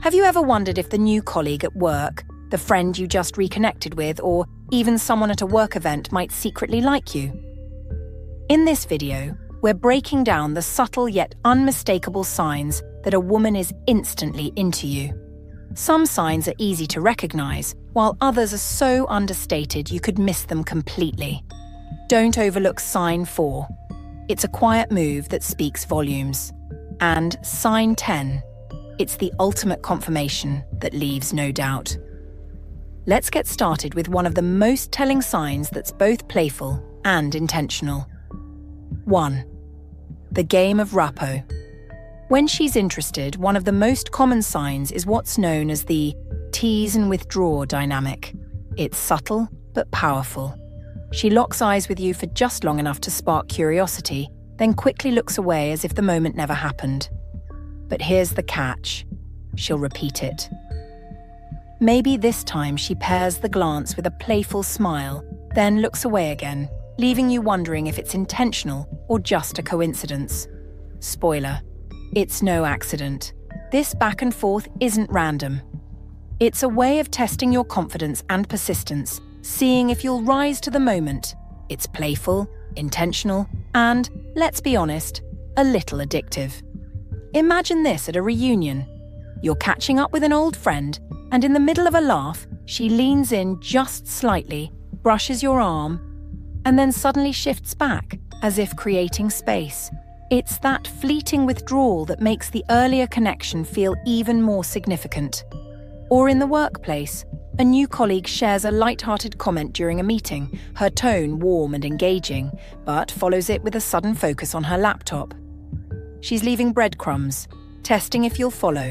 Have you ever wondered if the new colleague at work, the friend you just reconnected with, or even someone at a work event might secretly like you? In this video, we're breaking down the subtle yet unmistakable signs that a woman is instantly into you. Some signs are easy to recognize, while others are so understated you could miss them completely. Don't overlook sign 4. It's a quiet move that speaks volumes. And sign 10. It's the ultimate confirmation that leaves no doubt. Let's get started with one of the most telling signs that's both playful and intentional. 1. The game of Rapo. When she's interested, one of the most common signs is what's known as the tease-and-withdraw dynamic. It's subtle but powerful. She locks eyes with you for just long enough to spark curiosity, then quickly looks away as if the moment never happened. But here's the catch. She'll repeat it. Maybe this time she pairs the glance with a playful smile, then looks away again, leaving you wondering if it's intentional or just a coincidence. Spoiler, it's no accident. This back and forth isn't random. It's a way of testing your confidence and persistence, seeing if you'll rise to the moment. It's playful, intentional, and, let's be honest, a little addictive. Imagine this at a reunion. You're catching up with an old friend, and in the middle of a laugh, she leans in just slightly, brushes your arm, and then suddenly shifts back, as if creating space. It's that fleeting withdrawal that makes the earlier connection feel even more significant. Or in the workplace, a new colleague shares a light-hearted comment during a meeting, her tone warm and engaging, but follows it with a sudden focus on her laptop. She's leaving breadcrumbs, testing if you'll follow.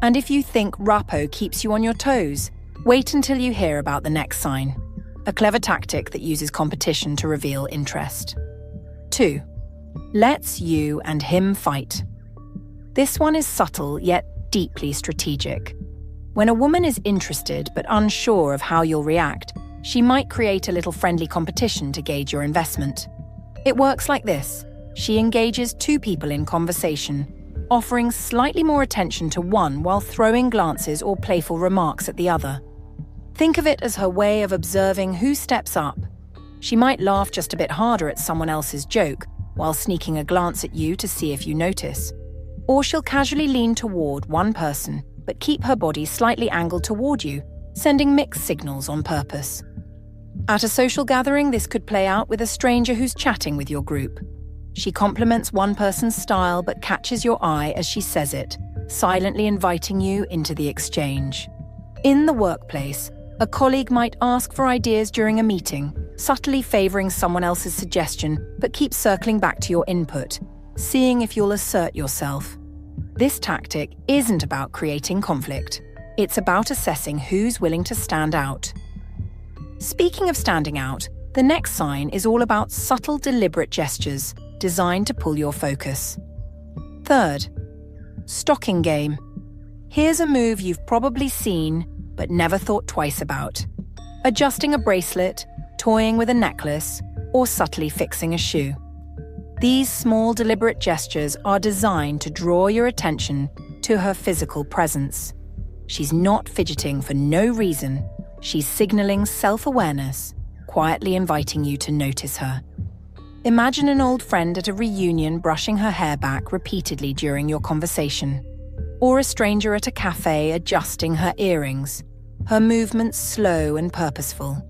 And if you think Rapo keeps you on your toes, wait until you hear about the next sign. A clever tactic that uses competition to reveal interest. 2. Lets you and him fight. This one is subtle yet deeply strategic. When a woman is interested but unsure of how you'll react, she might create a little friendly competition to gauge your investment. It works like this. She engages 2 people in conversation, offering slightly more attention to one while throwing glances or playful remarks at the other. Think of it as her way of observing who steps up. She might laugh just a bit harder at someone else's joke, while sneaking a glance at you to see if you notice. Or she'll casually lean toward one person, but keep her body slightly angled toward you, sending mixed signals on purpose. At a social gathering, this could play out with a stranger who's chatting with your group. She compliments one person's style but catches your eye as she says it, silently inviting you into the exchange. In the workplace, a colleague might ask for ideas during a meeting, subtly favoring someone else's suggestion but keep circling back to your input, seeing if you'll assert yourself. This tactic isn't about creating conflict. It's about assessing who's willing to stand out. Speaking of standing out, the next sign is all about subtle, deliberate gestures designed to pull your focus. 3rd, stocking game. Here's a move you've probably seen but never thought twice about. Adjusting a bracelet, toying with a necklace, or subtly fixing a shoe. These small, deliberate gestures are designed to draw your attention to her physical presence. She's not fidgeting for no reason. She's signaling self-awareness, quietly inviting you to notice her. Imagine an old friend at a reunion brushing her hair back repeatedly during your conversation. Or a stranger at a cafe adjusting her earrings, her movements slow and purposeful,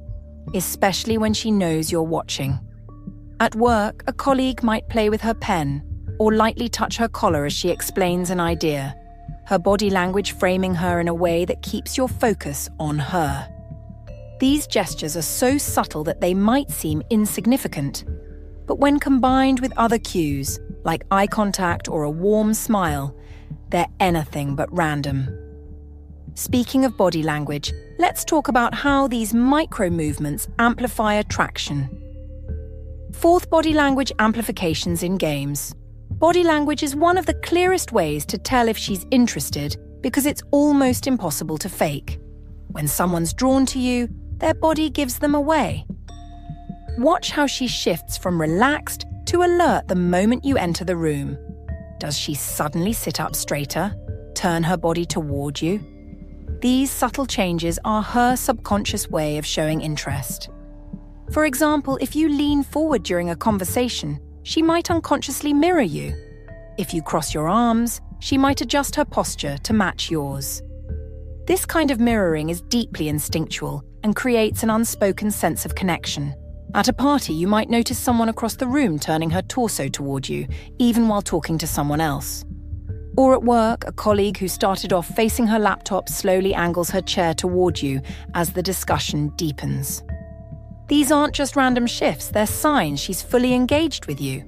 especially when she knows you're watching. At work, a colleague might play with her pen or lightly touch her collar as she explains an idea, her body language framing her in a way that keeps your focus on her. These gestures are so subtle that they might seem insignificant, but when combined with other cues, like eye contact or a warm smile, they're anything but random. Speaking of body language, let's talk about how these micro-movements amplify attraction. 4th, body language amplifications in games. Body language is one of the clearest ways to tell if she's interested because it's almost impossible to fake. When someone's drawn to you, their body gives them away. Watch how she shifts from relaxed to alert the moment you enter the room. Does she suddenly sit up straighter, turn her body toward you. These subtle changes are her subconscious way of showing interest. For example, if you lean forward during a conversation, she might unconsciously mirror you. If you cross your arms, she might adjust her posture to match yours. This kind of mirroring is deeply instinctual and creates an unspoken sense of connection. At a party, you might notice someone across the room turning her torso toward you, even while talking to someone else. Or at work, a colleague who started off facing her laptop slowly angles her chair toward you as the discussion deepens. These aren't just random shifts, they're signs she's fully engaged with you.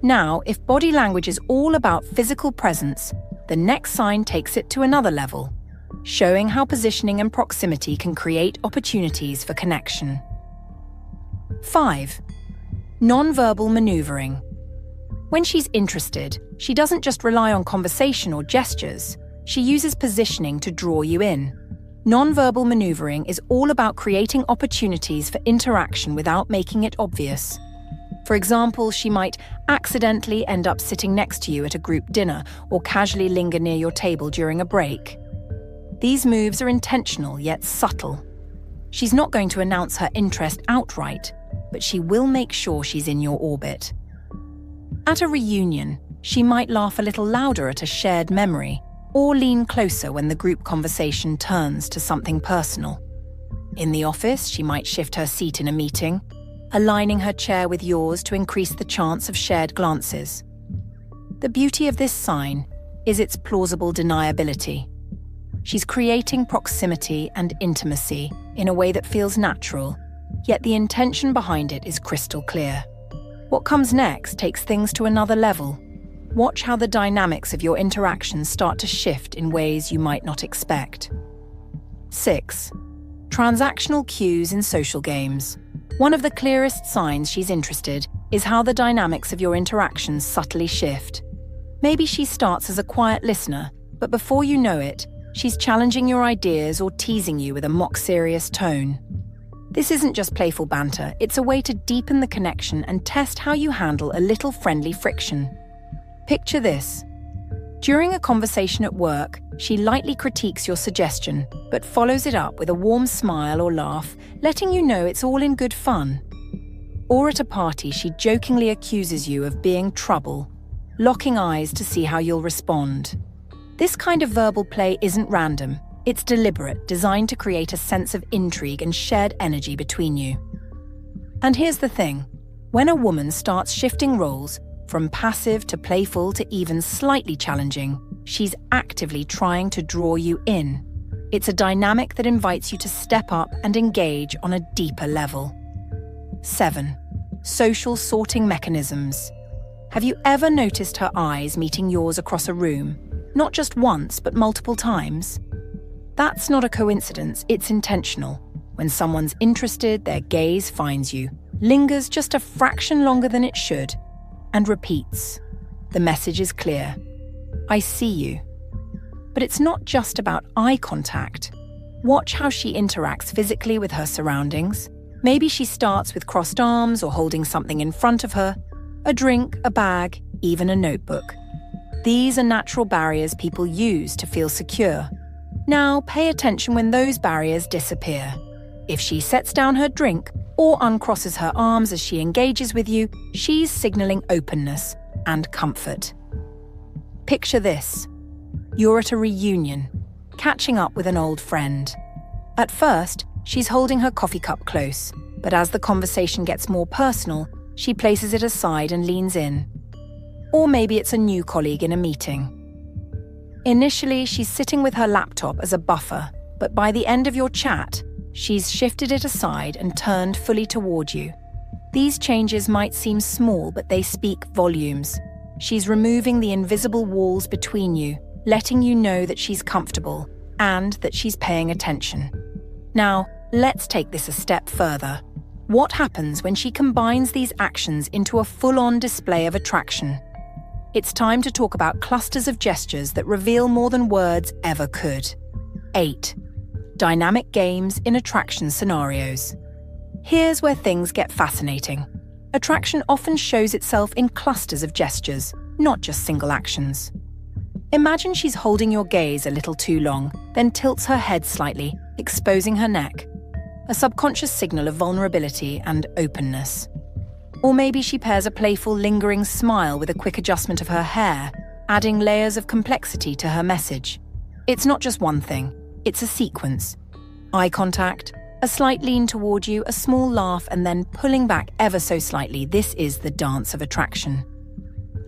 Now, if body language is all about physical presence, the next sign takes it to another level, showing how positioning and proximity can create opportunities for connection. 5. Nonverbal maneuvering. When she's interested, she doesn't just rely on conversation or gestures, she uses positioning to draw you in. Nonverbal maneuvering is all about creating opportunities for interaction without making it obvious. For example, she might accidentally end up sitting next to you at a group dinner or casually linger near your table during a break. These moves are intentional yet subtle. She's not going to announce her interest outright, but she will make sure she's in your orbit. At a reunion, she might laugh a little louder at a shared memory, or lean closer when the group conversation turns to something personal. In the office, she might shift her seat in a meeting, aligning her chair with yours to increase the chance of shared glances. The beauty of this sign is its plausible deniability. She's creating proximity and intimacy in a way that feels natural, yet the intention behind it is crystal clear. What comes next takes things to another level. Watch how the dynamics of your interactions start to shift in ways you might not expect. 6. Transactional cues in social games. One of the clearest signs she's interested is how the dynamics of your interactions subtly shift. Maybe she starts as a quiet listener, but before you know it, she's challenging your ideas or teasing you with a mock-serious tone. This isn't just playful banter, it's a way to deepen the connection and test how you handle a little friendly friction. Picture this. During a conversation at work, she lightly critiques your suggestion, but follows it up with a warm smile or laugh, letting you know it's all in good fun. Or at a party, she jokingly accuses you of being trouble, locking eyes to see how you'll respond. This kind of verbal play isn't random. It's deliberate, designed to create a sense of intrigue and shared energy between you. And here's the thing. When a woman starts shifting roles, from passive to playful to even slightly challenging, she's actively trying to draw you in. It's a dynamic that invites you to step up and engage on a deeper level. 7. Social sorting mechanisms. Have you ever noticed her eyes meeting yours across a room? Not just once, but multiple times? That's not a coincidence, it's intentional. When someone's interested, their gaze finds you, lingers just a fraction longer than it should, and repeats. The message is clear. I see you. But it's not just about eye contact. Watch how she interacts physically with her surroundings. Maybe she starts with crossed arms or holding something in front of her, a drink, a bag, even a notebook. These are natural barriers people use to feel secure. Now, pay attention when those barriers disappear. If she sets down her drink or uncrosses her arms as she engages with you, she's signaling openness and comfort. Picture this. You're at a reunion, catching up with an old friend. At first, she's holding her coffee cup close, but as the conversation gets more personal, she places it aside and leans in. Or maybe it's a new colleague in a meeting. Initially, she's sitting with her laptop as a buffer, but by the end of your chat, she's shifted it aside and turned fully toward you. These changes might seem small, but they speak volumes. She's removing the invisible walls between you, letting you know that she's comfortable and that she's paying attention. Now, let's take this a step further. What happens when she combines these actions into a full-on display of attraction? It's time to talk about clusters of gestures that reveal more than words ever could. 8. Dynamic games in attraction scenarios. Here's where things get fascinating. Attraction often shows itself in clusters of gestures, not just single actions. Imagine she's holding your gaze a little too long, then tilts her head slightly, exposing her neck. A subconscious signal of vulnerability and openness. Or maybe she pairs a playful, lingering smile with a quick adjustment of her hair, adding layers of complexity to her message. It's not just one thing, it's a sequence. Eye contact, a slight lean toward you, a small laugh, and then pulling back ever so slightly. This is the dance of attraction.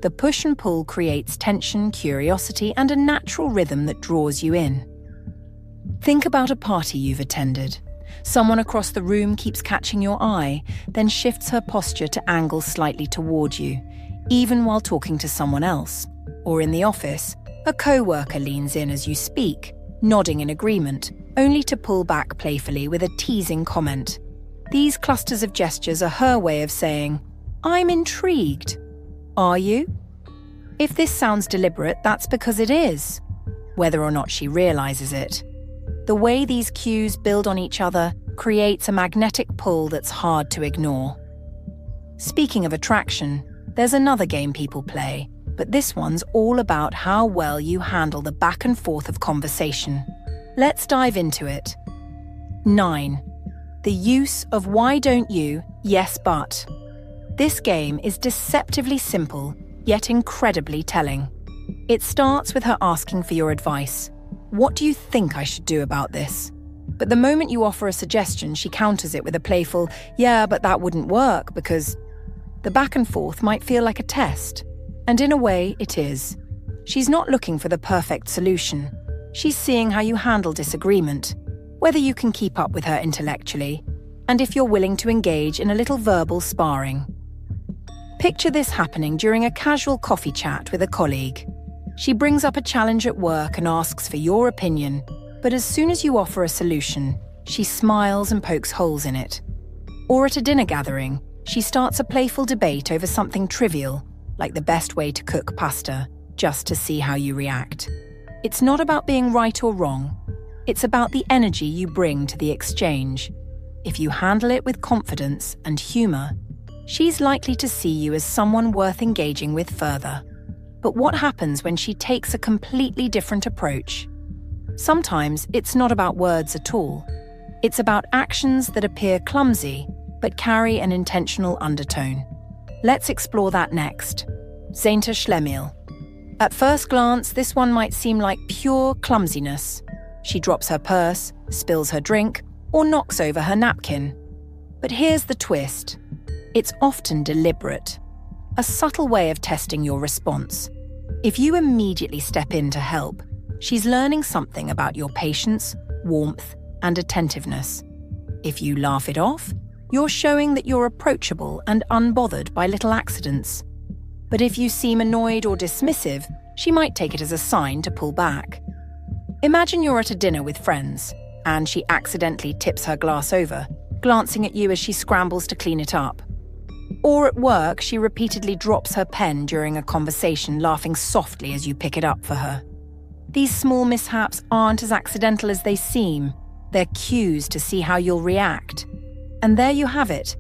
The push and pull creates tension, curiosity, and a natural rhythm that draws you in. Think about a party you've attended. Someone across the room keeps catching your eye, then shifts her posture to angle slightly toward you, even while talking to someone else. Or in the office, a co-worker leans in as you speak, nodding in agreement, only to pull back playfully with a teasing comment. These clusters of gestures are her way of saying, "I'm intrigued." Are you? If this sounds deliberate, that's because it is, whether or not she realizes it. The way these cues build on each other creates a magnetic pull that's hard to ignore. Speaking of attraction, there's another game people play, but this one's all about how well you handle the back and forth of conversation. Let's dive into it. 9. The use of "why don't you, yes but." This game is deceptively simple, yet incredibly telling. It starts with her asking for your advice. "What do you think I should do about this?" But the moment you offer a suggestion, she counters it with a playful, "Yeah, but that wouldn't work because..." The back and forth might feel like a test. And in a way, it is. She's not looking for the perfect solution. She's seeing how you handle disagreement, whether you can keep up with her intellectually, and if you're willing to engage in a little verbal sparring. Picture this happening during a casual coffee chat with a colleague. She brings up a challenge at work and asks for your opinion, but as soon as you offer a solution, she smiles and pokes holes in it. Or at a dinner gathering, she starts a playful debate over something trivial, like the best way to cook pasta, just to see how you react. It's not about being right or wrong. It's about the energy you bring to the exchange. If you handle it with confidence and humor, she's likely to see you as someone worth engaging with further. But what happens when she takes a completely different approach? Sometimes it's not about words at all. It's about actions that appear clumsy, but carry an intentional undertone. Let's explore that next. Zeynte Schlemiel. At first glance, this one might seem like pure clumsiness. She drops her purse, spills her drink, or knocks over her napkin. But here's the twist. It's often deliberate. A subtle way of testing your response. If you immediately step in to help, she's learning something about your patience, warmth, and attentiveness. If you laugh it off, you're showing that you're approachable and unbothered by little accidents. But if you seem annoyed or dismissive, she might take it as a sign to pull back. Imagine you're at a dinner with friends, and she accidentally tips her glass over, glancing at you as she scrambles to clean it up. Or at work, she repeatedly drops her pen during a conversation, laughing softly as you pick it up for her. These small mishaps aren't as accidental as they seem. They're cues to see how you'll react. And there you have it.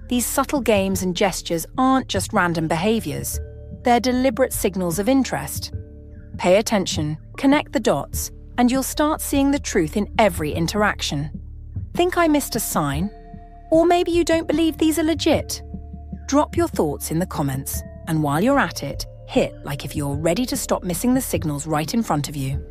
These subtle games and gestures aren't just random behaviors. They're deliberate signals of interest. Pay attention, connect the dots, and you'll start seeing the truth in every interaction. Think I missed a sign? Or maybe you don't believe these are legit? Drop your thoughts in the comments, and while you're at it, hit like if you're ready to stop missing the signals right in front of you.